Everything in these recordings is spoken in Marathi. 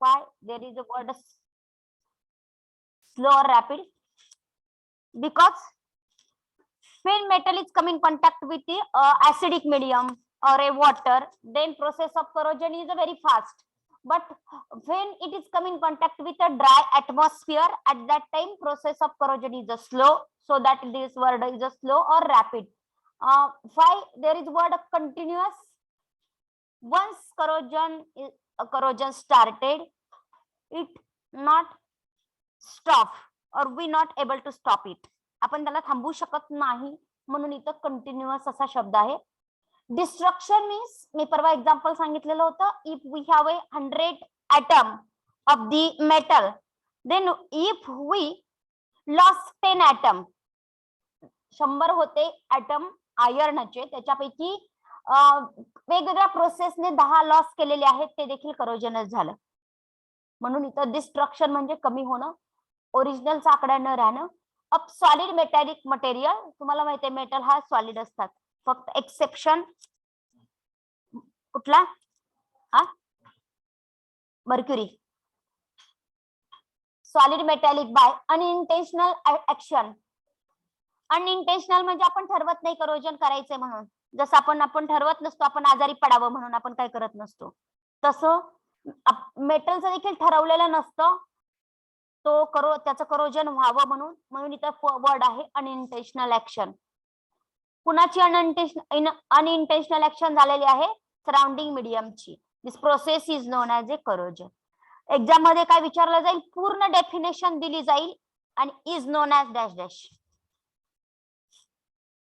Why there is a word slow or rapid? Because when metal is come in contact with the acidic medium or a water, then process of corrosion is very fast. But when it is come in contact with a dry atmosphere, at that time process of corrosion is a slow. So that this word is a slow or rapid. Why there is word of continuous? Once corrosion started, it not stop or we not able to stop it. आपण त्याला थांबवू शकत नाही, म्हणून इथं कंटिन्युअस असा शब्द आहे. डिस्ट्रक्शन मीन्स मी परवा एक्झाम्पल सांगितलेलं होतं, if we have 100 atom of the metal, then if we loss 10 atom, 100 होते ॲटम आयर्नचे, त्याच्यापैकी वेगवेगळ्या प्रोसेसने 10 लॉस केलेले आहेत, ते देखील करोजनच झालं. म्हणून इथं डिस्ट्रक्शन म्हणजे कमी होणं, ओरिजिनलचा आकडा न राहणं. अप सॉलिड मेटॅलिक मटेरियल, तुम्हाला माहिती आहे मेटल हा सॉलिड असतात, फक्त एक्सेप्शन कुठला? Mercury. Solid metallic by unintentional action. Unintentional म्हणजे आपण ठरवत नाही करोजन करायचंय म्हणून, जसं आपण ठरवत नसतो आपण आजारी पडावं म्हणून आपण काय करत नसतो, तसं मेटलचं देखील ठरवलेलं नसतं त्याचं करोजन व्हावं म्हणून इथं वर्ड आहे अनइंटेन्शनल ऍक्शन. कुणाची अनइंटेन्शनल ऍक्शन झालेली आहे? सराउंडिंग मीडियमची. This process is known as a corrosion. Exam मध्ये काय विचारलं जाईल? पूर्ण डेफिनेशन दिली जाईल आणि is known as dash dash.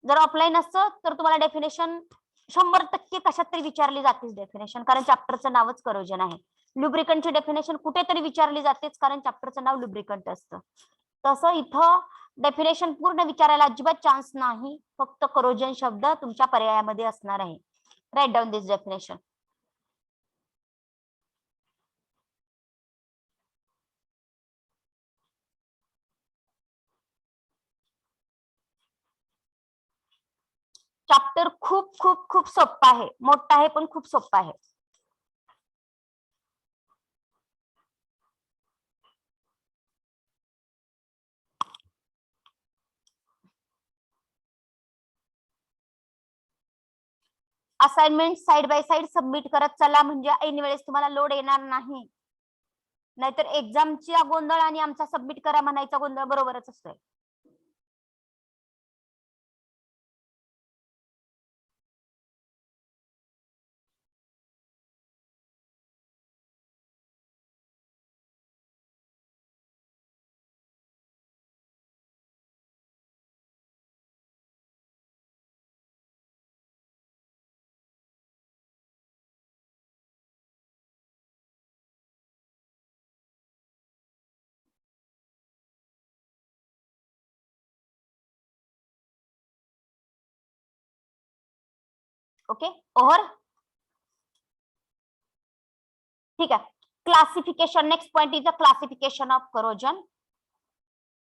जर ऑफलाईन असतं तर तुम्हाला डेफिनेशन 100% कशात तरी विचारली जातेच डेफिनेशन, कारण चॅप्टरचं नावच करोजन आहे. लुब्रिकंटची डेफिनेशन कुठेतरी विचारली जातेच, कारण चॅप्टरचं नाव लुब्रिकंट असतं. तसं इथं डेफिनेशन पूर्ण विचारायला अजिबात चान्स नाही, फक्त करोजन शब्द तुमच्या पर्यायामध्ये असणार आहे. राईट डाऊन दिस डेफिनेशन. चॅप्टर खूप खूप खूप सोपा आहे, मोठा आहे पण खूप सोपा आहे. Assignment side by side submit करत चला, म्हणजे ऐन वेळेस तुम्हाला लोड येणार नाही. नाहीतर एक्झामचा गोंधळ आणि आमचा सबमिट करा म्हणायचा गोंधळ बरोबरच असतोय. Okay, over. ठीक आहे. Classification, next point is the classification of corrosion.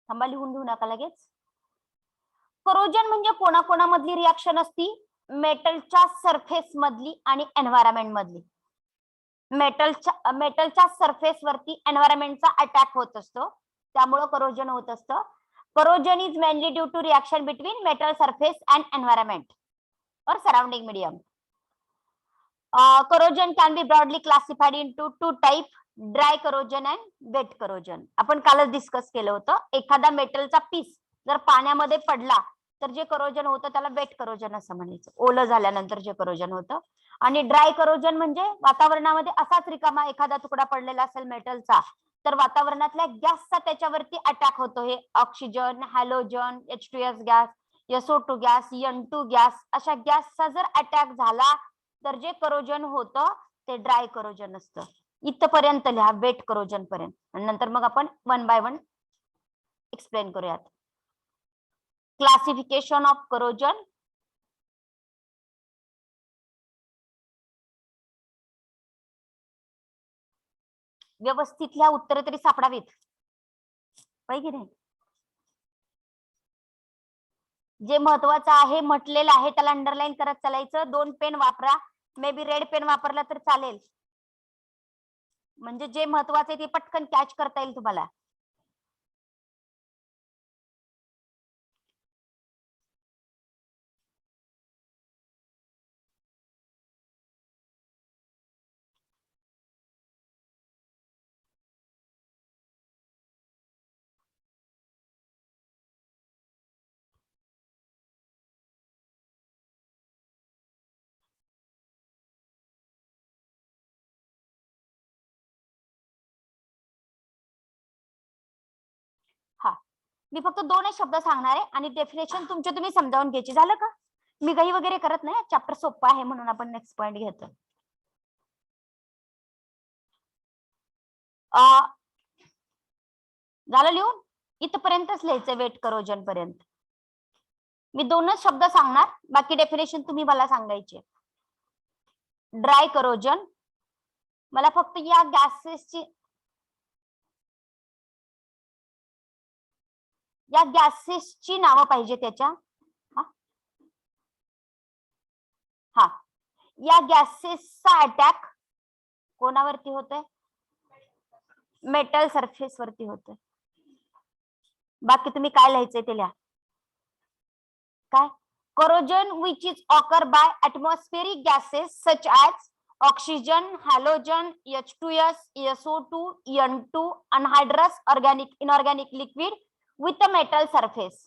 थांबा, लिहून घेऊ नका लगेच. करोजन म्हणजे कोणाकोणामधली रिॲक्शन असती? मेटलच्या सरफेस मधली आणि एन्व्हायरमेंट मधली. मेटलच्या सरफेस वरती एन्व्हायरमेंटचा अटॅक होत असतो, त्यामुळे करोजन होत असतं. Corrosion is mainly due to reaction between metal surface and environment or surrounding medium. Corrosion can be broadly classified into two type, dry corrosion and wet corrosion. आपण कालच डिस्कस केलं होतं. एखादा मेटलचा पीस जर पाण्यामध्ये पडला तर जे करोजन होतं त्याला वेट करोजन असं म्हणायचं, ओलं झाल्यानंतर जे करोजन होतं. आणि ड्राय करोजन म्हणजे वातावरणामध्ये असाच रिकामा एखादा तुकडा पडलेला असेल मेटलचा, तर वातावरणातल्या गॅसचा त्याच्यावरती अटॅक होतो. हे oxygen, halogen, H2S gas, SO2 gas, N2 gas, अशा गॅसचा जर अटॅक झाला तर जे करोजन होतं ते ड्राय करोजन असतं. इथपर्यंत लिहा, वेट करोजन पर्यंत, आणि नंतर मग आपण वन बाय वन एक्सप्लेन करूयात. Classification of corrosion. व्यवस्थित लिहा, उत्तर तरी सापडावीत, पाहिजे नाही. जे महत्वाचं आहे म्हटलेलं आहे त्याला अंडरलाईन करत चालायचं. 2 पेन वापरा, मे बी रेड पेन वापरला तर चालेल. म्हणजे जे महत्वाचे ते पटकन कॅच करता येईल तुम्हाला. हा, मी फक्त दोनच शब्द सांगणार आहे आणि डेफिनेशन तुमचे तुम्ही समजावून घ्यायची. झालं का? मी घाई वगैरे करत नाही, चॅप्टर सोपा आहे म्हणून आपण नेक्स्ट पॉइंट घेतो. झालं लिहून? इथपर्यंतच लिहायचं वेट करोजन पर्यंत. मी दोनच शब्द सांगणार, बाकी डेफिनेशन तुम्ही मला सांगायचे. ड्राय करोजन, मला फक्त या गॅसेसची नावं पाहिजे त्याच्या. हा, या गॅसेसचा अटॅक कोणावरती होतोय? मेटल सरफेस वरती होतोय. बाकी तुम्ही काय लिहायचंय ते लिहा. काय? corrosion which is occur by atmospheric gases such as oxygen, halogen, H2S, SO2, N2, anhydrous inorganic liquid with a metal surface.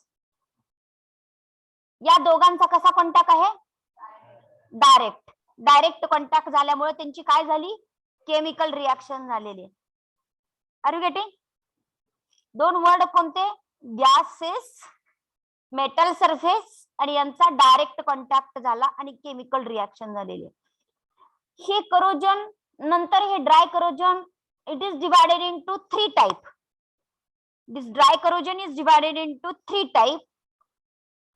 या दोघांचा कसा कॉन्टॅक्ट आहे? डायरेक्ट कॉन्टॅक्ट झाल्यामुळे त्यांची काय झाली? केमिकल रिएक्शन झालेली. Are you getting? दोन वर्ड कोणते? गॅसेस, मेटल सरफेस आणि यांचा डायरेक्ट कॉन्टॅक्ट झाला आणि केमिकल रिएक्शन झालेली. हे करोजन नंतर हे dry corrosion, it is divided into 3 type. This dry corrosion is divided into 3 type.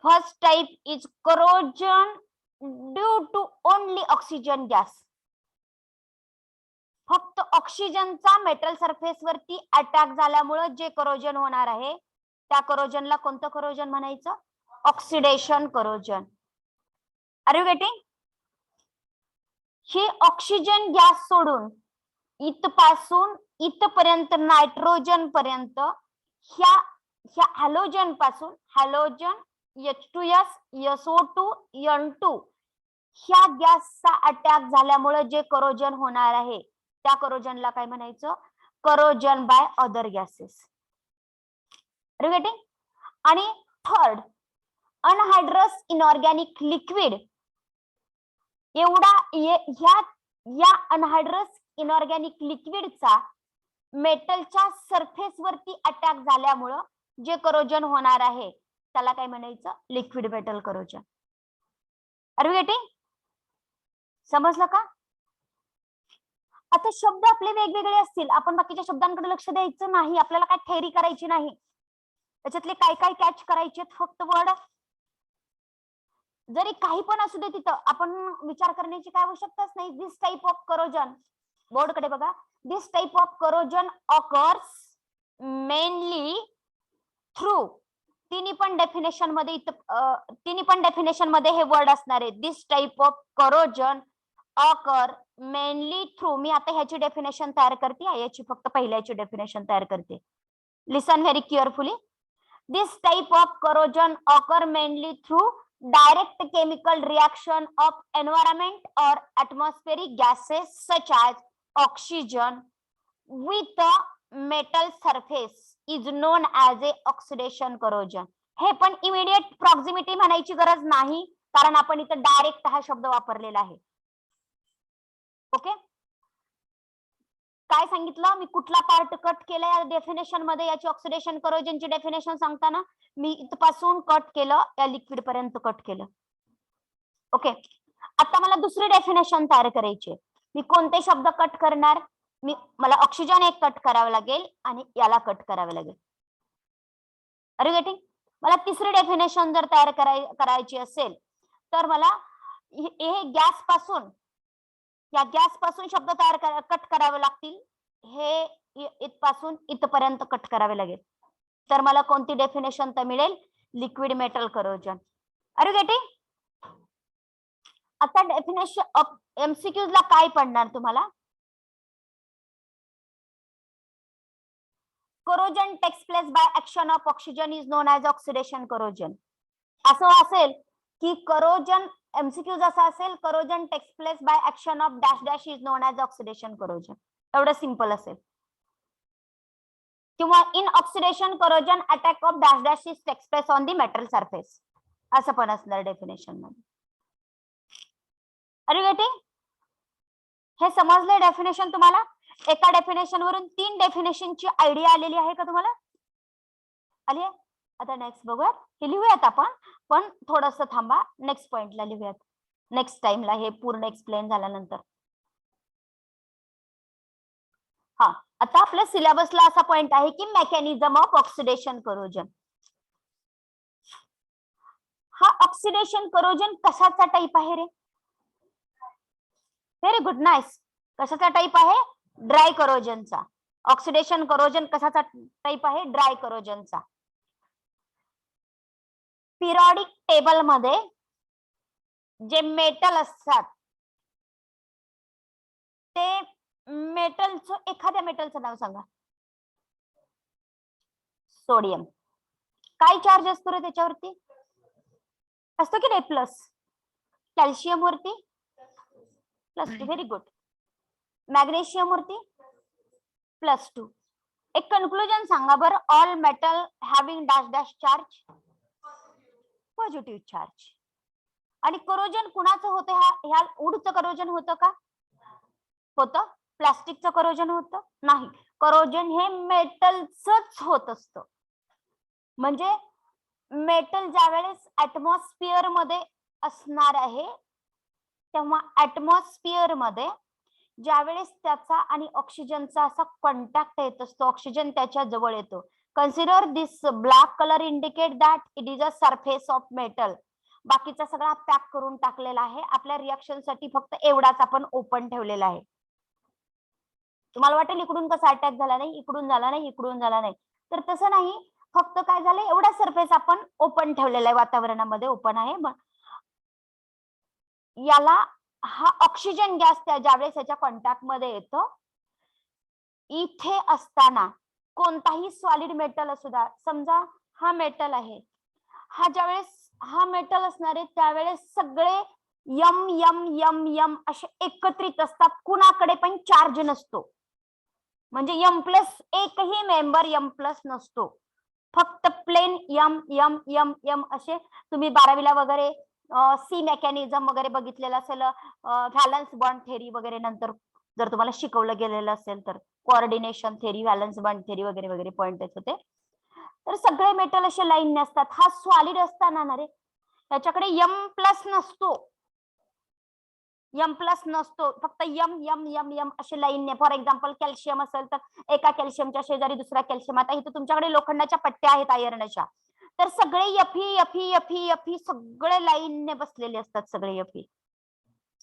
First type is corrosion due to only oxygen gas. फक्त ऑक्सिजनचा मेटल सरफेस वरती अटॅक झाल्यामुळे जे करोजन होणार आहे त्या करोजनला कोणतं करोजन म्हणायचं? Oxidation corrosion. Are you getting? हे ऑक्सिजन गॅस सोडून इथपासून इथपर्यंत नायट्रोजन पर्यंत ह्या हॅलोजन पासून हॅलोजन, H2S, SO2, N2 ह्या गॅसचा अटॅक झाल्यामुळे जे करोजन होणार आहे त्या करोजनला काय म्हणायचं? Corrosion by other gases. Are you getting? आणि थर्ड, अनहायड्रस इनऑर्गॅनिक लिक्विड. एवढा या अनहायड्रस इनऑर्गॅनिक लिक्विडचा मेटलच्या सरफेस वरती अटॅक झाल्यामुळं जे करोजन होणार आहे त्याला काय म्हणायचं? Liquid metal corrosion. Are you getting? समजलं का? आता शब्द आपले वेगवेगळे असतील, आपण बाकीच्या शब्दांकडे लक्ष द्यायचं नाही, आपल्याला काय थेअरी करायची नाही. त्याच्यातले काय काय कॅच करायचे? फक्त वर्ड. जरी काही पण असू दे तिथं आपण विचार करण्याची काय आवश्यकताच नाही. This type of corrosion, board कडे बघा. This type of corrosion occurs mainly through, तिन्ही पण डेफिनेशन मध्ये हे वर्ड असणार आहे. This type of corrosion occur mainly through. मी आता ह्याची डेफिनेशन तयार करते, याची फक्त पहिल्याची डेफिनेशन तयार करते. Listen very carefully. This type of corrosion occur mainly through direct chemical reaction of environment or atmospheric gases such as oxygen with a metal surface is known as a oxidation corrosion. हे पण immediate proximity म्हणायची गरज नाही, कारण आपण इथं डायरेक्ट हा शब्द वापरलेला आहे. ओके, काय सांगितलं मी? कुठला पार्ट कट केला या डेफिनेशन मध्ये? याची ऑक्सिडेशन करोजनची डेफिनेशन सांगताना मी इथपासून कट केलं, या लिक्विड पर्यंत कट केलं. ओके, आता मला दुसरी डेफिनेशन तयार करायची. मी कोणते शब्द कट करणार? मला ऑक्सिजन एक कट करावं लागेल आणि याला कट करावं लागेल. Are you getting? मला तिसरी डेफिनेशन जर तयार करायची असेल तर मला हे गॅस पासून, या गॅस पासून शब्द तयार कट करावे लागतील. हे इथपासून इथपर्यंत कट करावे लागेल. तर मला कोणती डेफिनेशन तर मिळेल? Liquid metal corrosion. Are you getting? आता डेफिनेशन एमसीक्यूज ला काय पडणार तुम्हाला? corrosion takes place by action of oxygen is known as oxidation corrosion. असं असेल की corrosion MCQ असा असेल corrosion takes place by action of dash dash is known as oxidation corrosion. एवढं सिंपल असेल. किंवा in oxidation corrosion attack of dash dash is takes place on the metal surface. असं पण असणार डेफिनेशन मध्ये. Are you getting? हे समजले डेफिनेशन तुम्हाला? एका डेफिनेशन वरून 3 डेफिनेशनची आयडिया आलेली आहे का तुम्हाला? आली आहे? आता नेक्स्ट बघूयात. हे लिहूयात आपण, पण थोडंसं थांबा, नेक्स्ट पॉइंटला लिहूयात नेक्स्ट टाइमला, हे पूर्ण एक्सप्लेन झाल्यानंतर. हा, आता आपल्या सिलेबसला असा पॉइंट आहे की मेकॅनिझम ऑफ ऑक्सिडेशन करोजन. हा ऑक्सिडेशन करोजन कशाचा टाइप आहे रे? Very good, nice. कशाचा टाइप आहे? ड्राय करोजनचा. ऑक्सिडेशन करोजन कशाचा टाइप आहे? ड्राय करोजनचा. पिरियडिक टेबल मध्ये जे मेटल असतात ते मेटलचं, एखाद्या मेटलचं नाव सांगा. सोडियम. काय चार्ज असतो रे त्याच्यावरती? असतो की नाही? प्लस. कॅल्शियम वरती +2. Very good. मॅग्नेशियम वरती +2. एक कन्क्लुजन सांगा बरं. All metal having dash dash charge, positive charge. आणि करोजन कुणाचं होतं? ह्या वूडचं करोजन होतं का? होतं. प्लास्टिकचं करोजन होतं? नाही. करोजन हे मेटलचंच होत असतं. म्हणजे मेटल ज्यावेळेस ऍटमॉस्फिअर मध्ये असणार आहे तेव्हा ऍटमॉस्फिअर मध्ये ज्यावेळेस त्याचा आणि ऑक्सिजनचा असा कॉन्टॅक्ट येत असतो, ऑक्सिजन त्याच्या जवळ येतो. Consider this black colour indicate that it is a surface of metal. बाकीचा सगळा पॅक करून टाकलेला आहे. आपल्या रिएक्शन साठी फक्त एवढाच आपण ओपन ठेवलेला आहे. तुम्हाला वाटेल इकडून कसा अटॅक झाला नाही, इकडून झाला नाही, इकडून झाला नाही, तर तसं नाही. फक्त काय झालं, एवढा सरफेस आपण ओपन ठेवलेला आहे, वातावरणामध्ये ओपन आहे. याला हा ऑक्सिजन गॅस ज्यावेळेस याच्या कॉन्टॅक्ट मध्ये येतो, इथे असताना कोणताही सॉलिड मेटल असू द्या, समजा हा मेटल आहे, हा ज्यावेळेस हा मेटल असणार आहे त्यावेळेस सगळे यम यम यम यम असे एकत्रित असतात, कुणाकडे पण चार्ज नसतो. म्हणजे यम प्लस एकही मेंबर यम प्लस नसतो, फक्त plain M M M M असे. तुम्ही 12वीला वगैरे सी मेकॅनिझम वगैरे बघितलेलं असेल, व्हॅलन्स बॉन्ड थेरी वगैरे नंतर जर तुम्हाला शिकवलं गेलेलं असेल तर, coordination theory, valence bond theory वगैरे वगैरे पॉइंट येत होते. तर सगळे मेटल असे लाईन नसतात. हा सॉलिड असताना ना रे त्याच्याकडे यम प्लस नसतो, यम प्लस नसतो, फक्त यम यम यम यम असे लाईन. फॉर एक्झाम्पल कॅल्शियम असेल तर एका कॅल्शियमच्या शेजारी दुसरा कॅल्शियम. आता इथे तुमच्याकडे लोखंडाच्या पट्ट्या आहेत आयर्नच्या, तर सगळे यफी यफी यफी यफी सगळे लाईनने बसलेले असतात. सगळे यफी,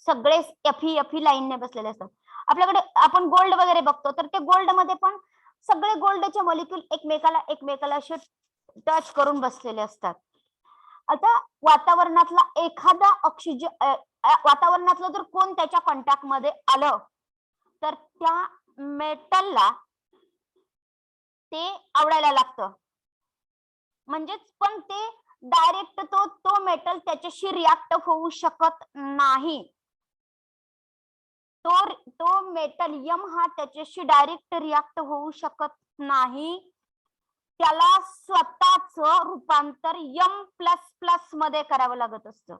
सगळे यफी यफी लाईनने बसलेले असतात. आपल्याकडे आपण गोल्ड वगैरे बघतो, तर ते गोल्ड मध्ये पण सगळे गोल्डचे मॉलिक्यूल एकमेकाला असे टच करून बसलेले असतात. आता वातावरणातला एखादा ऑक्सिजन, वातावरणातलं जर कोण त्याच्या कॉन्टॅक्ट मध्ये आलं तर त्या मेटलला ते आवडायला लागतं. म्हणजेच पण ते डायरेक्ट तो मेटल त्याच्याशी रिॲक्ट होऊ शकत नाही. तो मेटल यम हा त्याच्याशी डायरेक्ट रिॲक्ट होऊ शकत नाही. त्याला स्वतःच रूपांतर यम प्लस प्लस मध्ये करावं लागत असतं.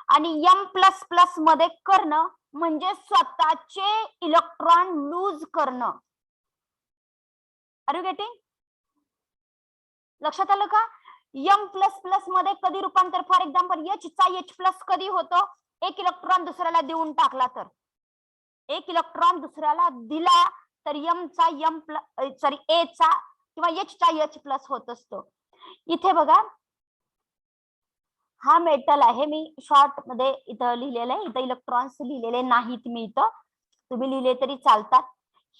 आणि यम प्लस प्लस मध्ये करणं म्हणजे स्वतःचे इलेक्ट्रॉन लूज करणं. Are you getting? लक्षात आलं का? यम प्लस प्लस मध्ये कधी रूपांतर, फॉर एक्झाम्पल एच चा एच प्लस कधी होतो? एक इलेक्ट्रॉन दुसऱ्याला देऊन टाकला तर, एक इलेक्ट्रॉन दुसऱ्याला दिला तर यम चा यम प्लस, सॉरी ए चा किंवा एच चा एच प्लस होत असतो. इथे बघा हा मेटल आहे, मी शॉर्ट मध्ये इथं लिहिलेलं आहे, इथं इलेक्ट्रॉन्स लिहिलेले नाहीत मी इथं, तुम्ही लिहिले तरी चालतात.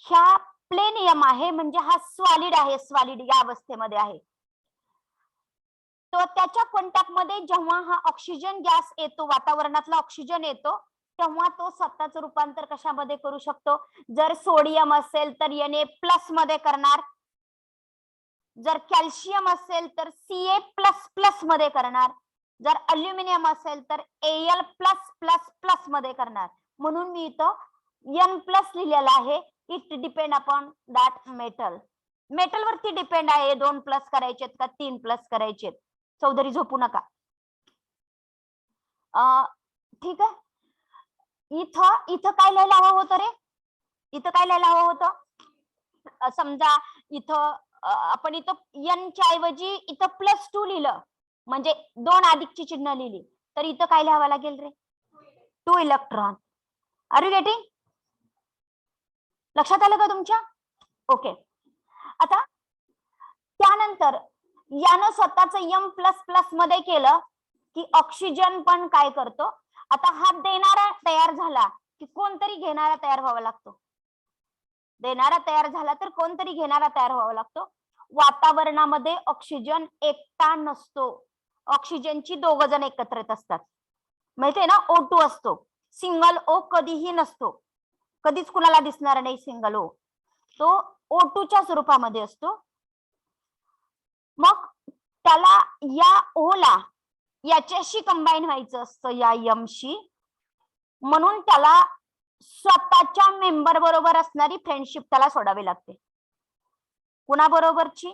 ह्या प्लेन यम आहे म्हणजे हा सॉलिड आहे, सॉलिड या अवस्थेमध्ये आहे. तो त्याच्या कॉन्टॅक्ट मध्ये जेव्हा हा ऑक्सिजन गॅस येतो, वातावरणातला ऑक्सिजन येतो, तेव्हा तो स्वतःचं रूपांतर कशामध्ये करू शकतो? जर सोडियम असेल तर Na प्लस मध्ये करणार, जर कॅल्शियम असेल तर Ca++ मध्ये करणार, जर अल्युमिनियम असेल तर Al+++ मध्ये करणार. म्हणून मी इथं N+ लिहिलेलं आहे. It depend upon that metal. Metal वरती डिपेंड आहे 2+ करायचेत का 3+ करायचेत. चौधरी झोपू नका. ठीक आहे. इथं काय लिहायला हवं होतं रे? इथं काय लिहायला हवं होतं? समजा इथं आपण इथं N च्या ऐवजी इथं +2 लिहिलं, म्हणजे 2 अधिकची चिन्ह लिहिली, तर इथं काय लिहावं लागेल रे? 2 इलेक्ट्रॉन. Are you getting? लक्षात आलं का तुमच्या? ओके. आता त्यानंतर यानं स्वतःच M++ मध्ये केलं की ऑक्सिजन पण काय करतो, आता हा देणारा तयार झाला की कोणतरी घेणारा तयार व्हावा लागतो. देणारा तयार झाला तर कोणतरी घेणारा तयार व्हावा लागतो. वातावरणामध्ये ऑक्सिजन एकटा नसतो. ऑक्सिजनची 2 जण एकत्रित असतात. माहितीये ना, O2 असतो. सिंगल O कधीही नसतो. कधीच कुणाला दिसणार नाही सिंगल O. तो O2 च्या स्वरूपामध्ये असतो. मग त्याला या O ला याच्याशी कंबाईन व्हायचं असतं, या M शी. म्हणून त्याला स्वतःच्या मेंबर बरोबर असणारी फ्रेंडशिप त्याला सोडावी लागते. कुणाबरोबरची?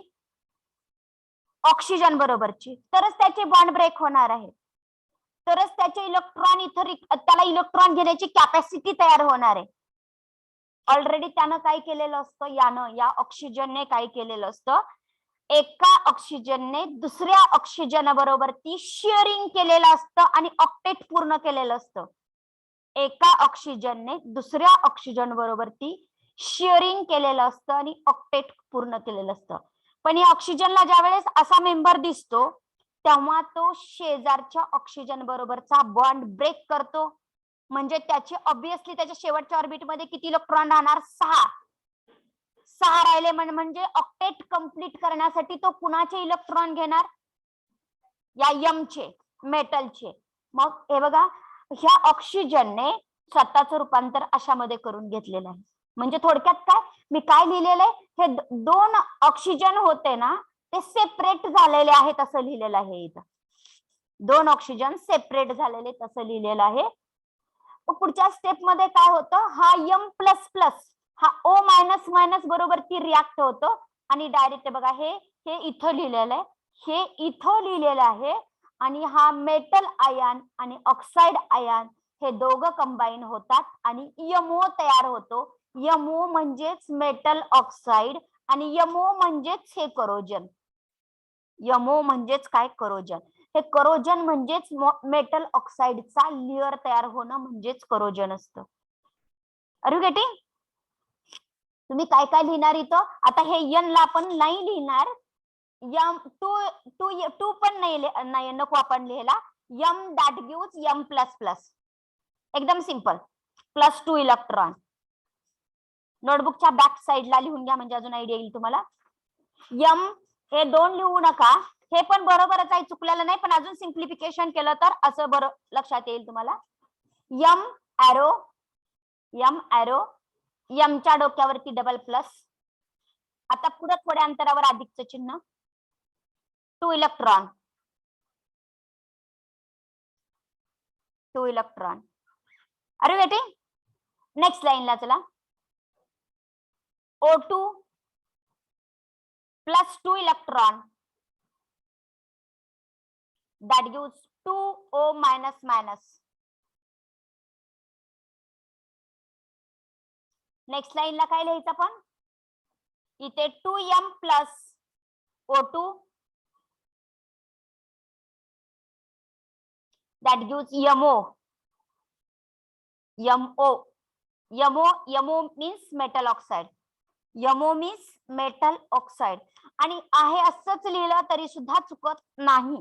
ऑक्सिजन बरोबरची. तरच त्याचे बॉन्ड ब्रेक होणार आहे. तरच त्याचे इलेक्ट्रॉन इथं त्याला इलेक्ट्रॉन घेण्याची कॅपॅसिटी तयार होणार आहे. ऑलरेडी त्यानं काय केलेलं असतं, या ऑक्सिजनने काय केलेलं असतं, एका ऑक्सिजनने दुसऱ्या ऑक्सिजन बरोबर ती शेअरिंग केलेलं असतं आणि ऑक्टेट पूर्ण केलेलं असतं. एका ऑक्सिजनने दुसऱ्या ऑक्सिजन बरोबर ती शेअरिंग केलेलं असतं आणि ऑक्टेट पूर्ण केलेलं असतं. पण या ऑक्सिजनला ज्या वेळेस असा मेंबर दिसतो तेव्हा तो शेजारच्या ऑक्सिजन बरोबरचा बॉन्ड ब्रेक करतो. म्हणजे त्याची ऑब्विसली त्याच्या शेवटच्या ऑर्बिटमध्ये किती इलेक्ट्रॉन राहणार? 6 राहिले. म्हणजे ऑक्टेट कंप्लीट करण्यासाठी तो कुणाचे इलेक्ट्रॉन घेणार? या M चे, मेटलचे. मग हे बघा, ह्या ऑक्सिजनने स्वतःचं रूपांतर अशामध्ये करून घेतलेलं आहे. म्हणजे थोडक्यात काय मी काय लिहिलेलं आहे, हे 2 ऑक्सिजन होते ना, ते सेपरेट झालेले आहेत असं लिहिलेलं आहे. इथं 2 ऑक्सिजन सेपरेट झालेले तसं लिहिलेलं आहे. पुढच्या स्टेप मध्ये काय होतं, हा M++ हा O- बरोबर ती रिॲक्ट होतो आणि डायरेक्ट बघा हे इथं लिहिलेलं आहे, हे इथं लिहिलेलं आहे. आणि हा मेटल आयन आणि ऑक्साइड आयन हे दोघं कंबाईन होतात आणि MO तयार होतो. MO म्हणजेच मेटल ऑक्साइड आणि MO म्हणजेच हे करोजन. MO म्हणजेच काय? करोजन. हे करोजन म्हणजेच मेटल ऑक्साइडचा लेयर तयार होणं म्हणजेच करोजन असतं. Are you getting? तुम्ही काय काय लिहिणार इथं? आता हे N ला आपण नाही लिहिणार, M2 पण नाही नको आपण लिहायला. M that gives M++. एकदम सिंपल. +2 इलेक्ट्रॉन. नोटबुकच्या बॅक साईडला लिहून घ्या म्हणजे अजून आयडिया येईल तुम्हाला. M हे 2 लिहू नका, हे पण बरोबरच आहे, चुकलेलं नाही, पण अजून सिम्प्लिफिकेशन केलं तर असं बरं लक्षात येईल तुम्हाला. M एरो, M च्या डोक्यावरती डबल प्लस. आता पुढे थोड्या अंतरावर अधिकचं चिन्ह. 2 electron. 2 electron. Are you getting? Next लाईनला चला. O2 plus 2 electron that gives 2O-. Next लाईनला काय लिहायचं आपण? इथे 2M plus O2 that gives MO. MO means metal oxide. MO means metal oxide. आणि आहे असंच लिहिलं तरी सुद्धा चुकत नाही.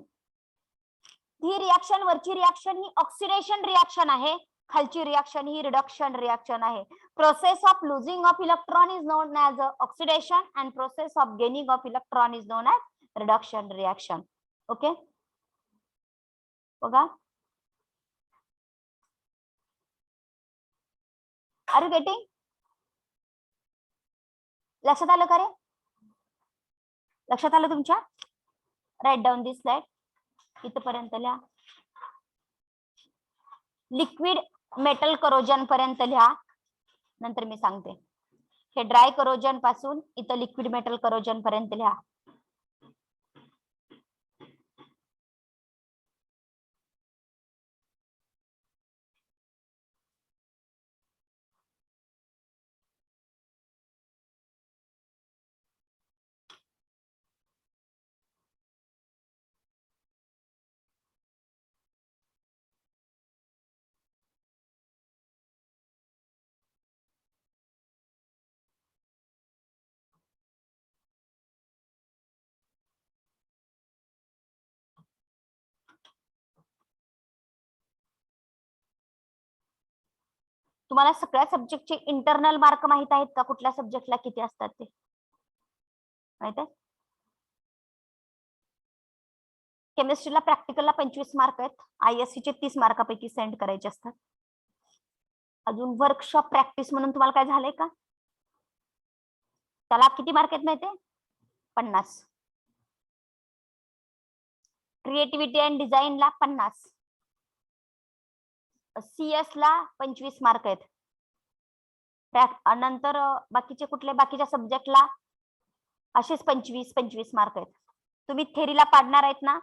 ही रिएक्शन, वरची रिएक्शन ही ऑक्सिडेशन रिएक्शन आहे, खालची रिएक्शन ही रिडक्शन रिएक्शन आहे. Process of losing of electron is known as oxidation and process of gaining of electron is known as reduction reaction. Okay, बघा. Are you getting? लक्षात आलं का रे? लक्षात आलं तुमच्या? राईट डाऊन दिस स्लाइड, इथपर्यंत लिहा. लिक्विड मेटल करोजन पर्यंत लिहा, नंतर मी सांगते. हे ड्राय करोजन पासून इथं लिक्विड मेटल करोजन पर्यंत लिहा. तुम्हाला सगळ्या सब्जेक्टचे इंटरनल मार्क माहित आहेत का? कुठल्या सब्जेक्टला किती असतात ते माहित आहे? केमिस्ट्रीला प्रॅक्टिकलला 25 मार्क आहेत. ISC चे 30 मार्कापैकी सेंड करायचे असतात. अजून वर्कशॉप प्रॅक्टिस म्हणून तुम्हाला काय झालंय का? त्याला किती मार्क आहेत माहितीये? 50. Creativity and डिझाईनला 50. CS ला 25 मार्क आहेत. नंतर बाकीचे कुठले बाकीच्या सब्जेक्टला असेच 25 मार्क आहेत. तुम्ही थेरीला पाडणार आहेत ना,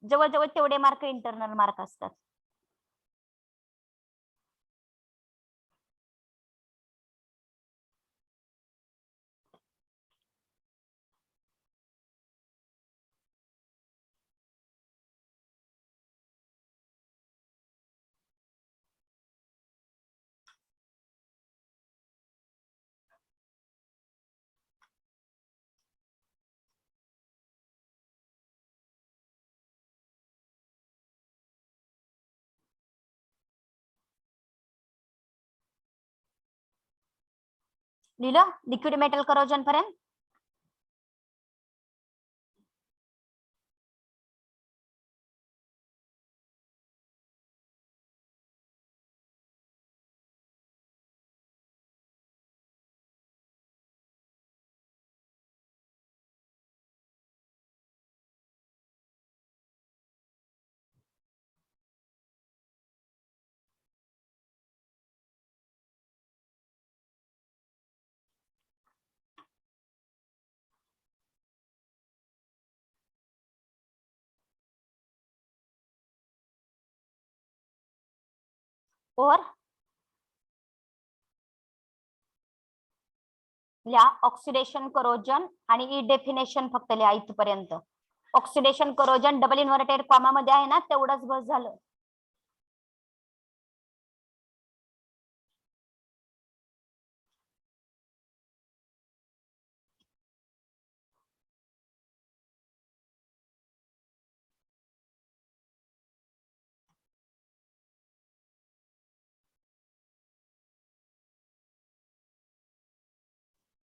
जवळजवळ तेवढे मार्क इंटरनल मार्क असतात. लिहिलं लिक्विड मेटल करोजन पर्यंत? और लिहा ऑक्सिडेशन करोजन आणि ई डेफिनेशन फक्त लिहा इथपर्यंत. Oxidation corrosion double inverted comma मध्ये आहे ना, तेवढंच बस झालं.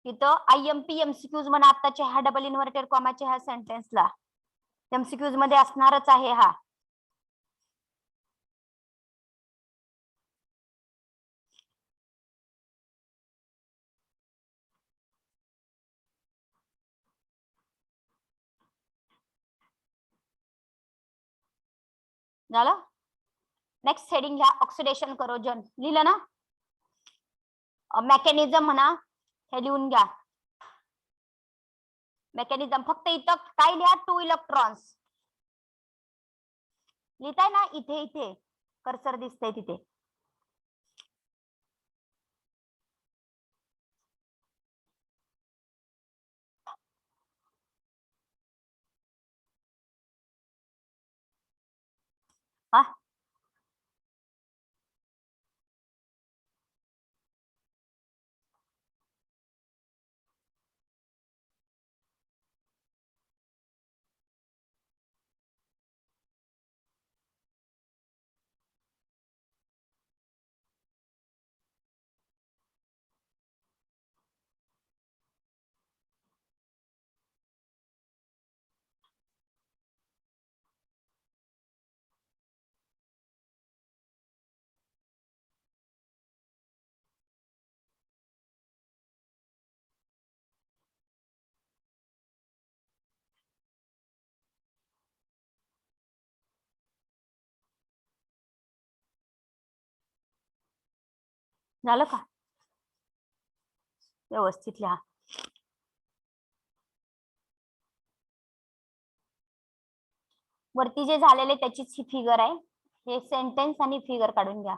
इथं IMP MCQज म्हणा आताच्या ह्या डबल इन्व्हर्टेड कॉमाच्या ह्या सेंटेन्सला MCQज मध्ये असणारच आहे हा. झालं? नेक्स्ट हेडिंग घ्या ऑक्सिडेशन करोजन. लिहिलं ना? मेकॅनिझम म्हणा, हे लिहून घ्या. मेकॅनिझम फक्त इथं काय लिहा? 2 इलेक्ट्रॉन्स लिहिताय ना, इथे इथे कर्सर दिसतंय तिथे. हा झालं का? व्यवस्थित लिहा. वरती जे झालेले त्याचीच ही फिगर आहे. हे सेंटेन्स आणि फिगर काढून घ्या.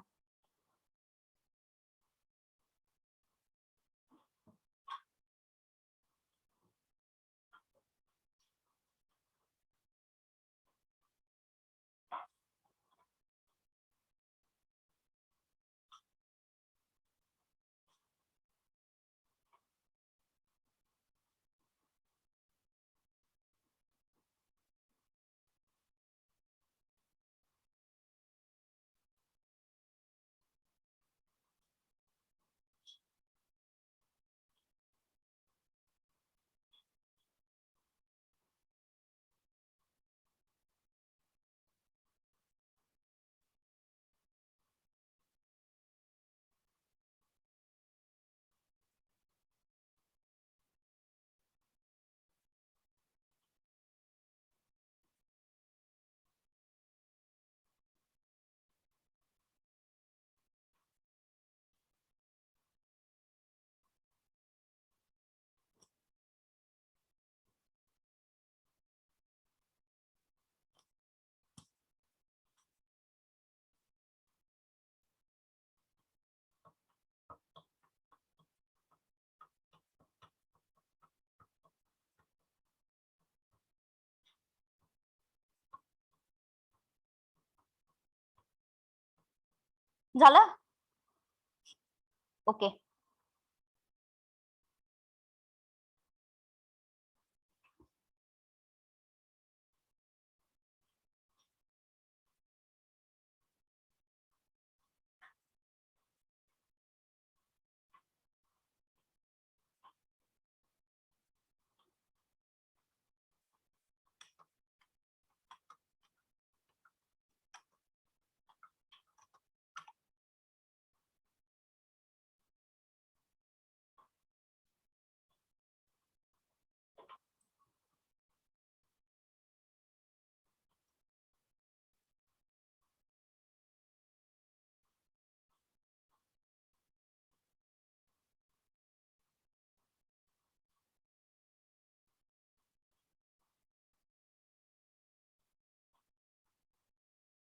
झालं? Okay.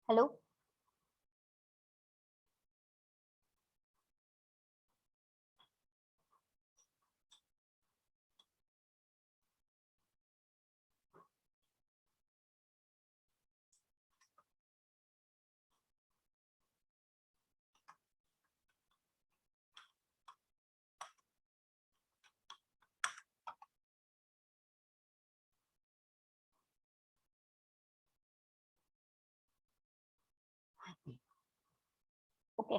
Hello. Okay.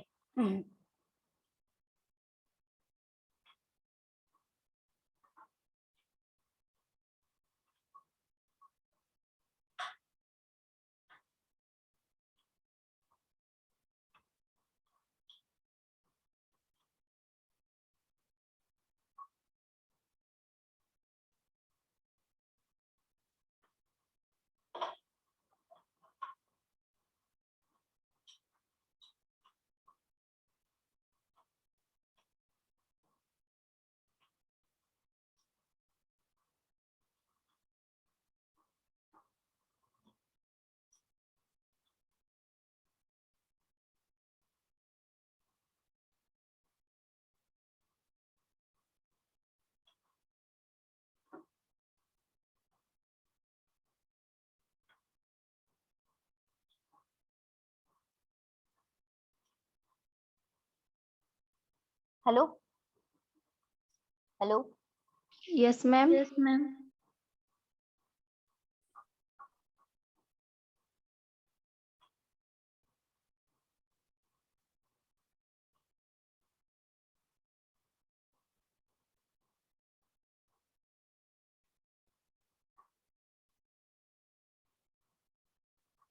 Hello. Hello. Yes, ma'am. Yes, ma'am.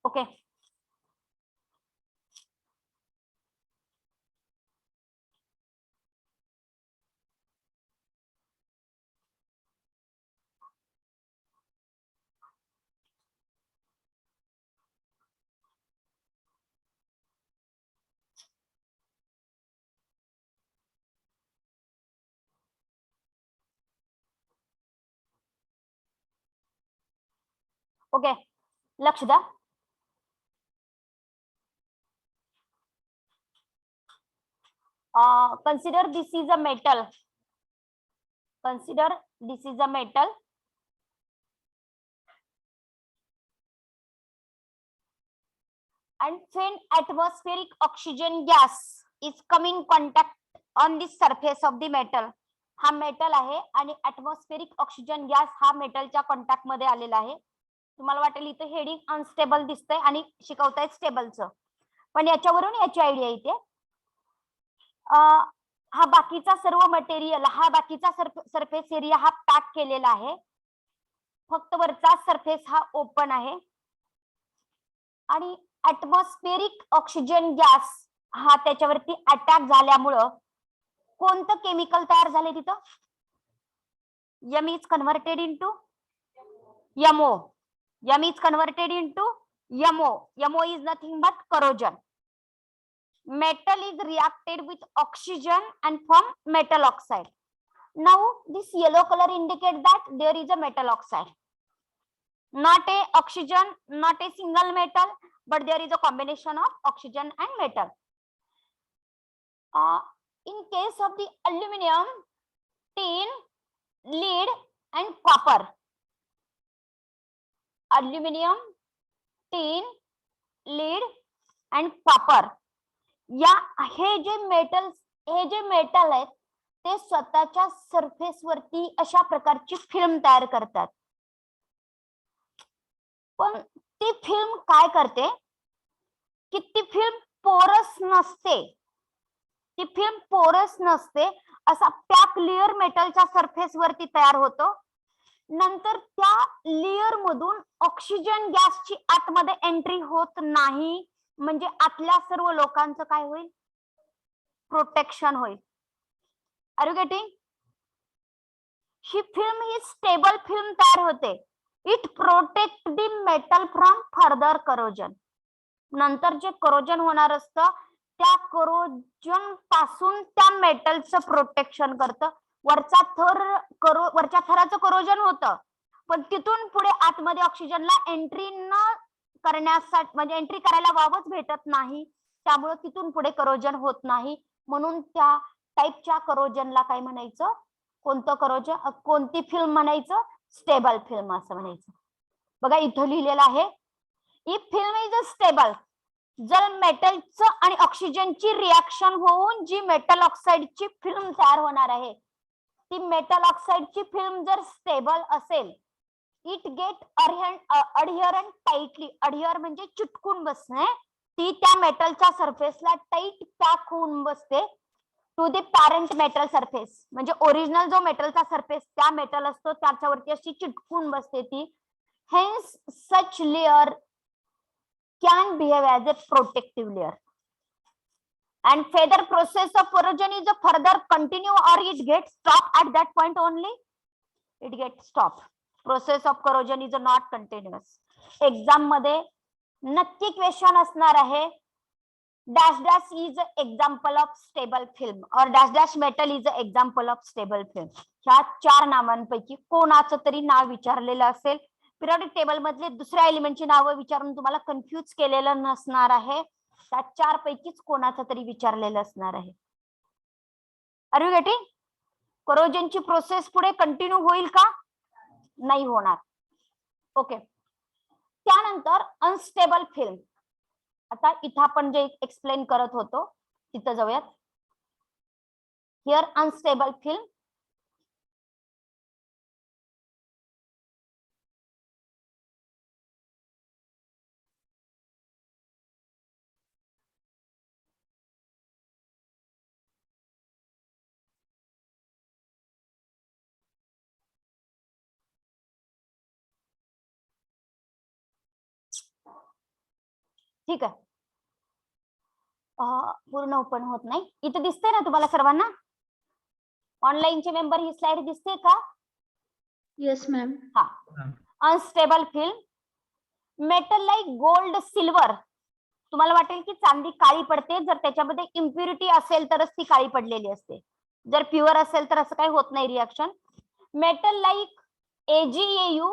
Okay. Okay, लक्ष द्या. Consider this is a metal. Consider this is a metal. And when atmospheric oxygen gas is coming contact on the surface of the metal. हा मेटल आहे आणि atmospheric oxygen gas हा मेटलच्या कॉन्टॅक्ट मध्ये आलेला आहे. तुम्हाला वाटेल इथे हेडिंग अनस्टेबल दिसतंय आणि शिकवतायत स्टेबलचं, पण याच्यावरून याची आयडिया येते. हा बाकीचा सर्व मटेरियल, हा बाकीचा सरफेस एरिया हा पॅक केलेला आहे. फक्त वरचा सरफेस हा ओपन आहे आणि ऍटमॉस्फेरिक ऑक्सिजन गॅस हा त्याच्यावरती अटॅक झाल्यामुळं कोणतं केमिकल तयार झाले तिथं? M is converted into MO. M is converted into MO. MO is nothing but corrosion. Metal is reacted with oxygen and form metal oxide. Now this yellow color indicates that there is a metal oxide, not a oxygen, not a single metal, but there is a combination of oxygen and metal. In case of the aluminum, tin, lead and copper. Aluminum, tin, lead and copper. या हे जे मेटल आहेत ते स्वतःच्या सरफेस वरती अशा प्रकारची फिल्म तयार करतात. पण ती फिल्म काय करते की ती फिल्म पोरस नसते. ती फिल्म पोरस नसते, असा पॅक लेयर मेटलच्या सरफेस वरती तयार होतो. नंतर त्या लेयर मधून ऑक्सिजन गॅसची आतमध्ये एंट्री होत नाही, म्हणजे आतल्या सर्व लोकांचं काय होईल? प्रोटेक्शन होईल. Are you getting? ही फिल्म ही स्टेबल फिल्म तयार होते. It protect the metal from further corrosion. नंतर जे करोजन होणार असतं त्या करोजन पासून त्या मेटलचं प्रोटेक्शन करतं. वरच्या थराचं करोजन होतं, पण तिथून पुढे आतमध्ये ऑक्सिजनला एंट्री न करण्यासाठी, म्हणजे एंट्री करायला वावच भेटत नाही, त्यामुळे तिथून पुढे करोजन होत नाही. म्हणून त्या टाईपच्या करोजनला काय म्हणायचं? कोणतं करोजन, कोणती फिल्म म्हणायचं? स्टेबल फिल्म असं म्हणायचं. बघा इथं लिहिलेलं आहे, if film is a stable, जर मेटलचं आणि ऑक्सिजनची रिएक्शन होऊन जी मेटल ऑक्साइडची फिल्म तयार होणार आहे, ती मेटल ऑक्साइडची फिल्म जर स्टेबल असेल, इट गेट अडहिअरंट टाइटली. अडहिअर म्हणजे चिटकून बसणे. ती त्या मेटलच्या सरफेसला टाईट पॅक होऊन बसते to the parent metal surface. म्हणजे ओरिजिनल जो मेटलचा सरफेस त्या मेटल असतो त्याच्यावरती अशी चिटकून बसते ती. Hence such layer can behave as a protective layer. And further process of corrosion is a further continue or it gets stopped at that point only. It gets stopped. Process of corrosion is not continuous. Exam मध्ये नक्की क्वेश्चन असणार आहे, dash dash is an example of stable film or dash dash metal is an example of stable film. ह्या चार नावांपैकी कोणाचं तरी नाव विचारलेलं असेल. पिरियोडिक टेबल मधले दुसऱ्या एलिमेंटची नावं विचारून तुम्हाला कन्फ्यूज केलेलं नसणार आहे. त्या चार पैकीच कोणाचं तरी विचारलेलं असणार आहे. Are you getting? करोजनची प्रोसेस पुढे कंटिन्यू होईल का? नाही होणार. ओके. त्यानंतर अनस्टेबल फिल्म. आता इथं आपण जे एक्सप्लेन करत होतो तिथं जाऊयात. Here unstable film. ठीक आहे, पूर्ण ओपन होत नाही. इथे दिसते ना तुम्हाला सर्वांना? ऑनलाईनचे मेंबर ही स्लाइड दिसते का? Yes ma'am. हा. Unstable film. Metal like gold, silver. तुम्हाला वाटेल की चांदी काळी पडते, जर त्याच्यामध्ये इम्प्युरिटी असेल तरच ती काळी पडलेली असते. जर प्युअर असेल तर असं काही होत नाही reaction. Metal like AgAu,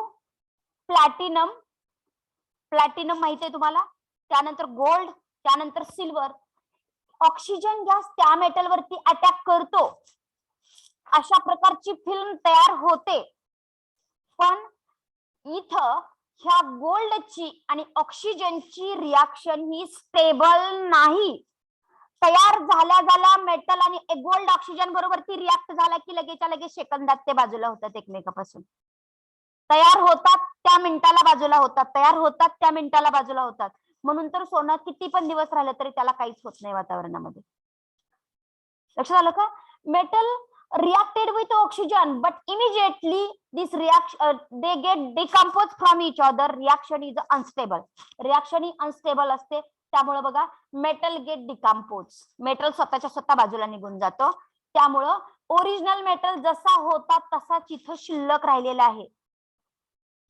platinum, platinum माहिती आहे तुम्हाला, त्यानंतर गोल्ड, त्यानंतर सिल्वर. ऑक्सिजन गॅस त्या मेटल वरती अटॅक करतो, अशा प्रकारची फिल्म तयार होते. पण इथं ह्या गोल्डची आणि ऑक्सिजनची रिॲक्शन ही स्टेबल नाही. तयार झाल्या मेटल आणि गोल्ड ऑक्सिजन बरोबर ती रिॲक्ट झाला की लगेचच्या लगेच सेकंदात ते बाजूला होतात एकमेकापासून. तयार होतात त्या मिनिटाला बाजूला होतात, तयार होतात त्या मिनिटाला बाजूला होतात. म्हणून तर सोनं किती पण दिवस राहिलं तरी त्याला काहीच होत नाही वातावरणामध्ये. लक्षात आलं का? Metal reacted with oxygen but immediately this reaction they get decomposed from each other. Reaction is unstable. Reaction he unstable असते, त्यामुळे बघा मेटल गेट डिकम्पोज, मेटल स्वतःच्या स्वतः बाजूला निघून जातो. त्यामुळं ओरिजिनल मेटल जसा होता तसाच इथं शिल्लक राहिलेला आहे,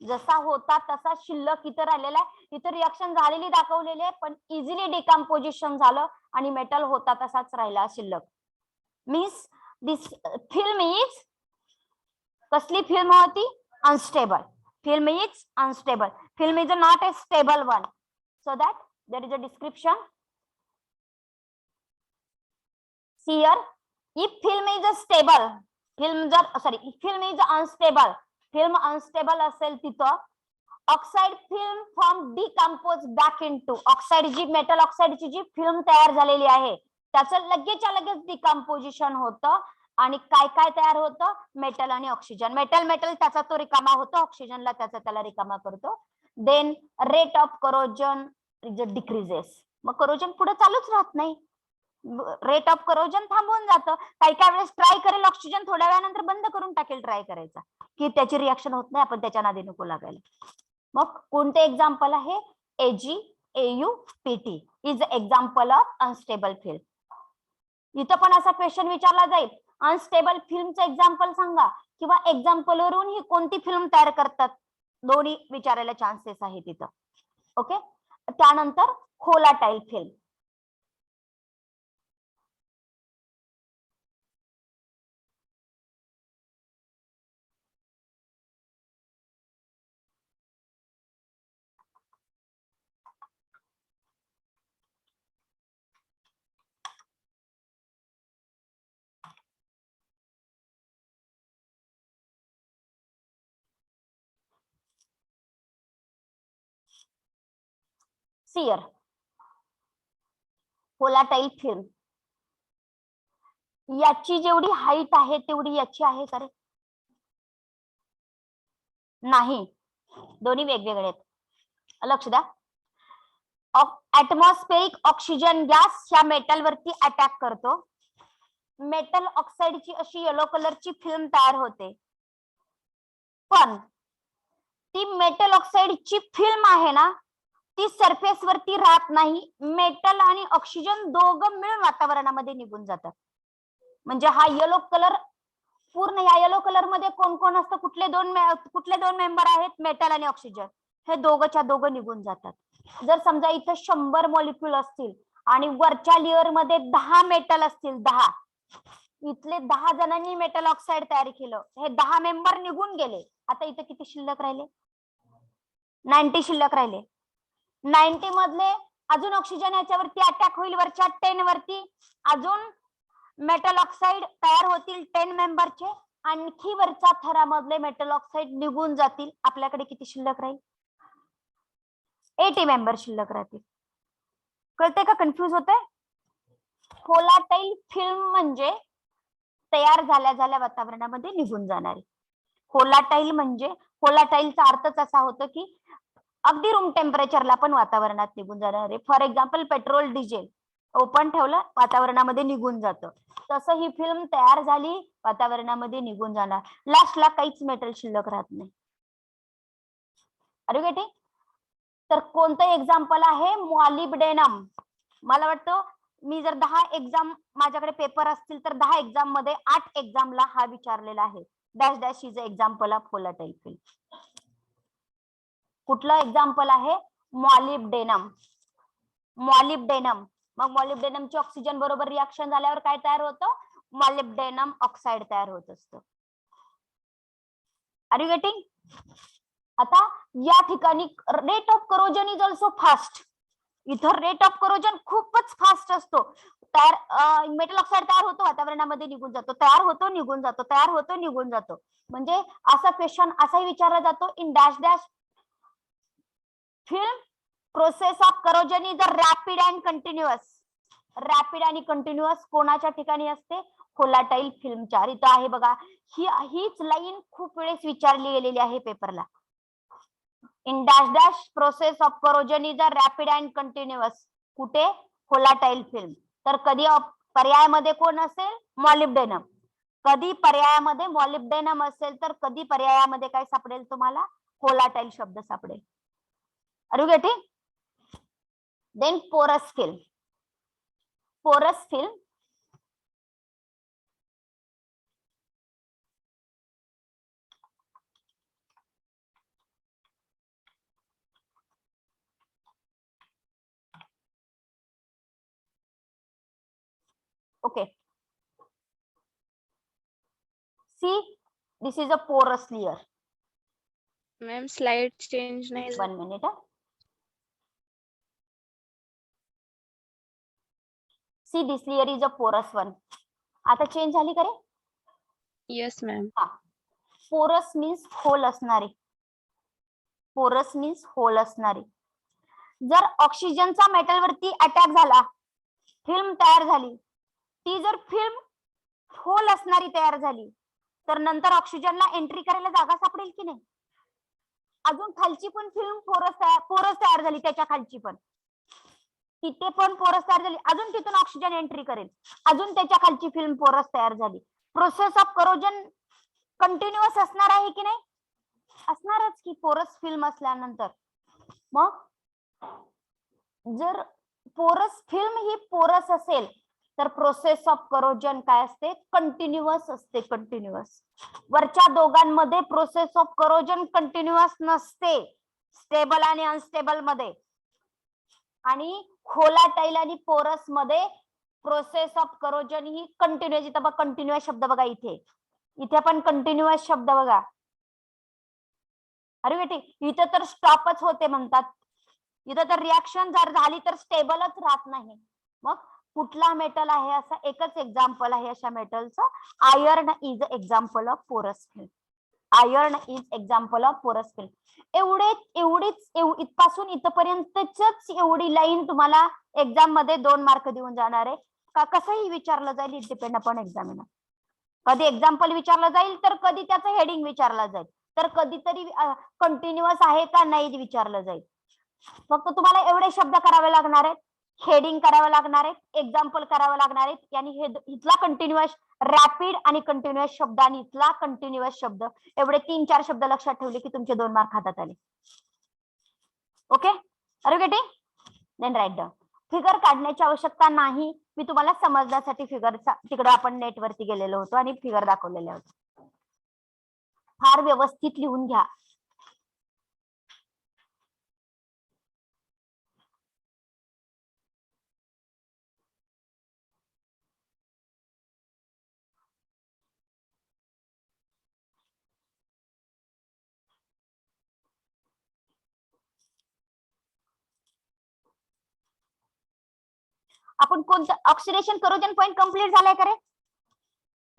जसा होता तसा शिल्लक इथं राहिलेला आहे. इथं रिॲक्शन झालेली दाखवलेली आहे पण इझिली डिकम्पोजिशन झालं आणि मेटल होता तसाच राहिला शिल्लक. मीन्स this film is कसली फिल्म होती? Unstable. Film is unstable. Film is not a stable one. So that there is a description. See here, if film is a stable, if film is unstable, film unstable असेल तिथं oxide film form decompose back into oxide, जी मेटल ऑक्साइडची जी फिल्म तयार झालेली आहे त्याचं लगेचच्या लगेच डिकम्पोजिशन होतं आणि काय काय तयार होतं? मेटल आणि ऑक्सिजन. मेटल त्याचा तो रिकामा होतो, ऑक्सिजनला त्याला रिकामा करतो. Then rate of corrosion decreases. मग करोजन पुढे चालूच राहत नाही, रेट ऑफ करोजन थांबून जातं. काही वेळेस ट्राय करेल ऑक्सिजन, थोड्या वेळानंतर बंद करून टाकेल ट्राय करायचा, की त्याची रिॲक्शन होत नाही, आपण त्याच्या नादी नको लागायला. मग कोणते एक्झाम्पल आहे? AgAuPt is example of unstable film. इथं पण असा क्वेश्चन विचारला जाईल, अनस्टेबल फिल्मचं एक्झाम्पल सांगा किंवा एक्झाम्पल वरून ही कोणती फिल्म तयार करतात, दोन्ही विचारायला चान्सेस आहे तिथं. ओके, त्यानंतर volatile film. Share volatile film, याची जेवढी हाईट आहे तेवढी याची आहे का रे? नाही, दोन्ही वेगवेगळे आहेत. लक्ष द्या. ऍटमॉस्फेरिक ऑक्सिजन गॅस ह्या मेटल वरती अटॅक करतो. मेटल ऑक्साइडची अशी येलो कलरची फिल्म तयार होते, पण ती मेटल ऑक्साइडची फिल्म आहे ना ती सरफेस वरती राहत नाही. मेटल आणि ऑक्सिजन दोघं मिळून वातावरणामध्ये निघून जातात. म्हणजे हा येलो कलर पूर्ण, या येलो कलर मध्ये कोण कोण असतं? कुठले दोन मेंबर आहेत? मेटल आणि ऑक्सिजन. हे दोघंच्या दोघं निघून जातात. जर समजा इथं 100 मॉलिक्यूल असतील आणि वरच्या लेअर मध्ये 10 मेटल असतील, 10, इथले 10 जणांनी मेटल ऑक्साइड तयार केलं, हे 10 मेंबर निघून गेले. आता इथं किती शिल्लक राहिले? 90 शिल्लक राहिले. 90 मधले अजून ऑक्सिजन याच्यावरती अटॅक होईल, वरच्या 10 वरती अजून मेटल ऑक्साइड तयार होतील 10 मेंबरचे, आणखी वरच्या थरामधले मेटल ऑक्साइड निघून जातील. आपल्याकडे किती शिल्लक राहील? 80 मेंबर शिल्लक राहतील. कळते का? कन्फ्युज होतंय? व्होलाटाईल फिल्म म्हणजे तयार झाल्या वातावरणामध्ये निघून जाणारी. व्होलाटाईल म्हणजे, व्होलाटाईलचा अर्थच असा होतो की अगदी रूम टेम्परेचरला पण वातावरणात निघून जाणारे. For example petrol, diesel open ठेवलं वातावरणामध्ये निघून जातं, तसं ही फिल्म तयार झाली वातावरणामध्ये निघून जाणार. लास्टला काहीच मेटल शिल्लक राहत नाही. Are you getting? तर कोणतं एक्झाम्पल आहे? मॉलिब्डेनम. मला वाटतं मी जर 10 एक्झाम माझ्याकडे पेपर असतील तर 10 एक्झाम मध्ये 8 एक्झामला हा विचारलेला आहे. Dash dash is example of volatile film. कुठलं एक्झाम्पल आहे? मॉलिब्डेनम. मॉलिब्डेनम. मग मॉलिब्डेनमची ऑक्सिजन बरोबर रिॲक्शन झाल्यावर काय तयार होतं? मॉलिब्डेनम ऑक्साइड तयार होत असतं. Are you getting? आता या ठिकाणी rate of corrosion is also fast. इथं रेट ऑफ करोजन खूपच फास्ट असतो. तयार मेटल ऑक्साईड तयार होतो, वातावरणामध्ये निघून जातो, तयार होतो, निघून जातो, तयार होतो, निघून जातो. म्हणजे असा क्वेश्चन असाही विचारला जातो, in dash dash film process of corrosion is a rapid and continuous. Rapid आणि कंटिन्युअस कोणाच्या ठिकाणी असते? व्होलाटाईल फिल्मच्या. इथं आहे बघा, हीच लाईन खूप वेळेस विचारली गेलेली आहे पेपरला. In dash dash process of corrosion is a rapid and continuous. कुठे? Volatile film. तर कधी पर्यायामध्ये कोण असेल? मॉलिब्डेनम. कधी पर्यायामध्ये मॉलिब्डेनम असेल तर कधी पर्यायामध्ये काय सापडेल तुम्हाला? व्होलाटाईल शब्द सापडेल. Are you getting? Then porous film. Porous film okay. See, this is a porous layer. Ma'am slide change नाही झाली. 1 minute. See, this layer is a porous one. आता चेंज झाली का रे? Yes ma'am. Porous means hole असणारे. पोरस मीन्स होल असणारे. जर ऑक्सिजनचा मेटलवरती अटॅक झाला, फिल्म तयार झाली, ती जर फिल्म होल असणारी तयार झाली तर नंतर ऑक्सिजनला एंट्री करायला जागा सापडेल की नाही? अजून खालची पण फिल्म पोरस तयार झाली, त्याच्या खालची पण तिथे पण पोरस तयार झाली, अजून तिथून ऑक्सिजन एंट्री करेल, अजून त्याच्या खालची फिल्म पोरस तयार झाली. प्रोसेस ऑफ करोजन कंटिन्युअस असणार आहे की नाही? असणारच की पोरस फिल्म असल्यानंतर. मग जर पोरस फिल्म ही पोरस असेल तर प्रोसेस ऑफ करोजन काय असते? कंटिन्युअस असते. कंटिन्युअस. वरच्या दोघांमध्ये प्रोसेस ऑफ करोजन कंटिन्युअस नसते, स्टेबल आणि अनस्टेबल मध्ये. आणि व्होलाटाईल आणि पोरस मध्ये process of corrosion he continuous. इथं बघा कंटिन्युअस शब्द बघा, इथे पण कंटिन्युअस शब्द बघा. अरे बेटी, इथं तर स्टॉपच होते म्हणतात, इथं तर रिॲक्शन जर झाली तर स्टेबलच राहत नाही. मग कुठला मेटल आहे? असं एकच एक्झाम्पल आहे अशा मेटलचं. आयर्न इज एक्झाम्पल ऑफ पोरस film. Iron is example of पोरस फिल्म. एवढीच इथपासून इथपर्यंतच एवढी लाईन तुम्हाला एक्झाम मध्ये 2 मार्क देऊन जाणार आहे. का कसंही विचारलं जाईल, इट डिपेंड अपॉन एक्झामिनर. कधी एक्झाम्पल विचारलं जाईल तर कधी त्याचं हेडिंग विचारलं जाईल, तर कधीतरी कंटिन्युअस आहे का नाही विचारलं जाईल. फक्त तुम्हाला एवढे शब्द करावे लागणार आहेत, हेडिंग करावं लागणार आहे, एक्झाम्पल करावं लागणार आहे. आणि इथला कंटिन्युअस रॅपिड आणि कंटिन्युअस शब्द आणि इथला कंटिन्युअस शब्द, एवढे 3-4 शब्द लक्षात ठेवले की तुमचे 2 मार्क हातात आले. Okay, are you getting? Then write down. Figure काढण्याची आवश्यकता नाही, मी तुम्हाला समजण्यासाठी फिगरचा तिकडे आपण नेटवरती गेलेलो होतो आणि फिगर दाखवलेले होते. फार व्यवस्थित लिहून घ्या. आपण कोणतं ऑक्सिडेशन करोजन पॉईंट कंप्लीट झालाय का रे?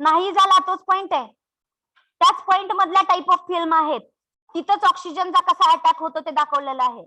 नाही झाला, तोच पॉइंट आहे. त्याच पॉइंट मधला टाइप ऑफ फिल्म आहेत, तिथंच ऑक्सिजनचा कसा अटॅक होतो ते दाखवलेलं आहे.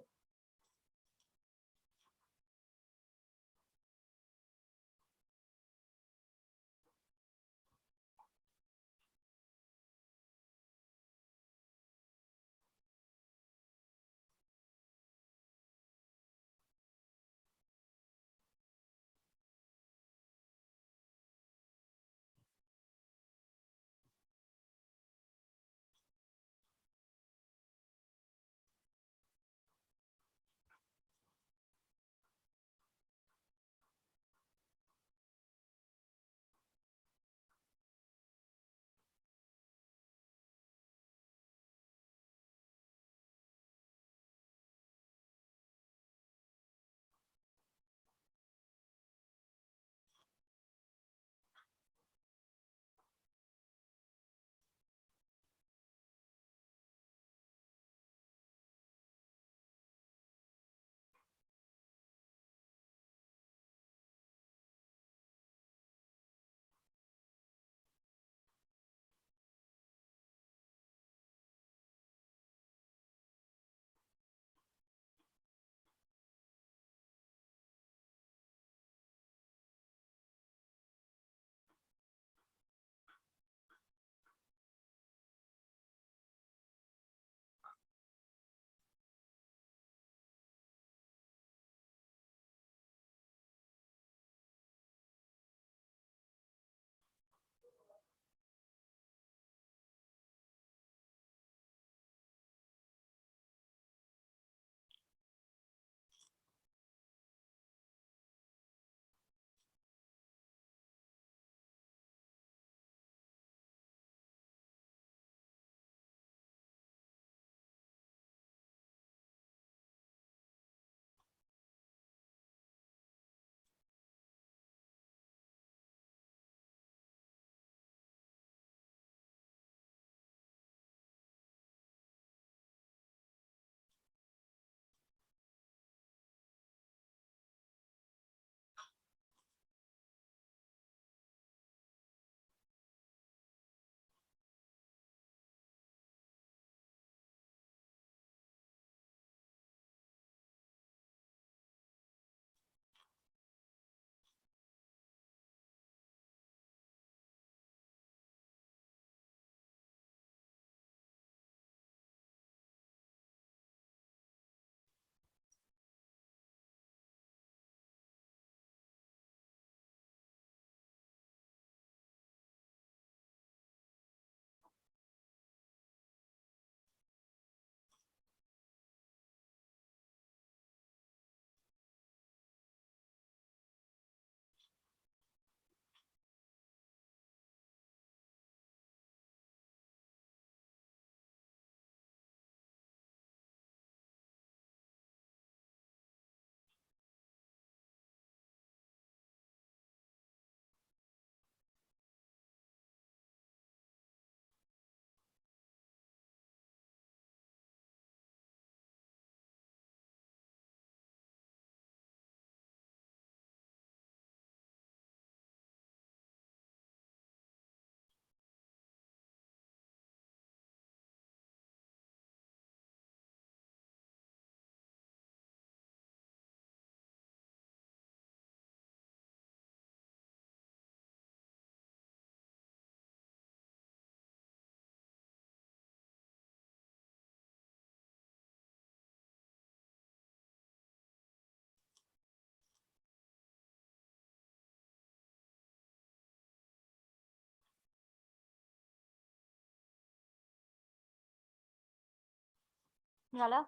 झालं.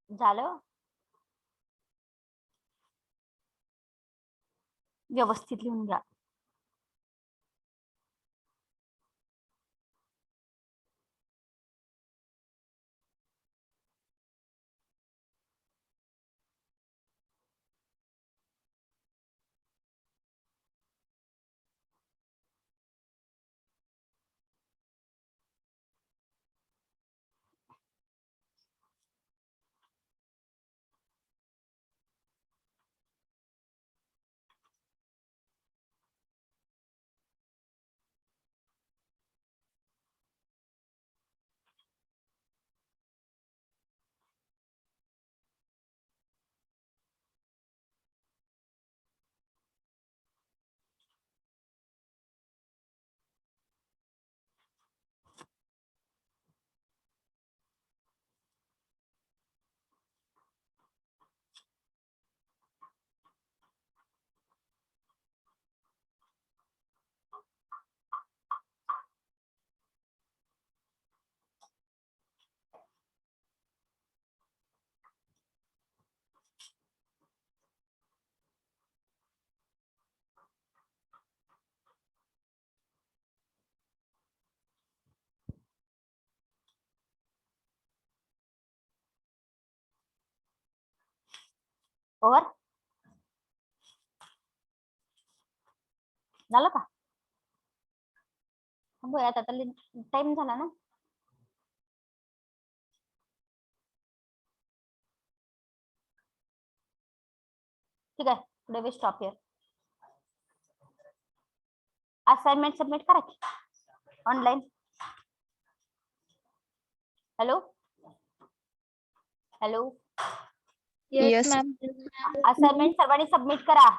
झालं. व्यवस्थित लिहून घ्या. ओव्हर. झालं का? बघूया आता टाइम झाला ना. ठीक आहे. Today we stop here. Assignment submit करा की online. Hello hello. Yes, ma'am. Assignment सर्वांनी सबमिट करा.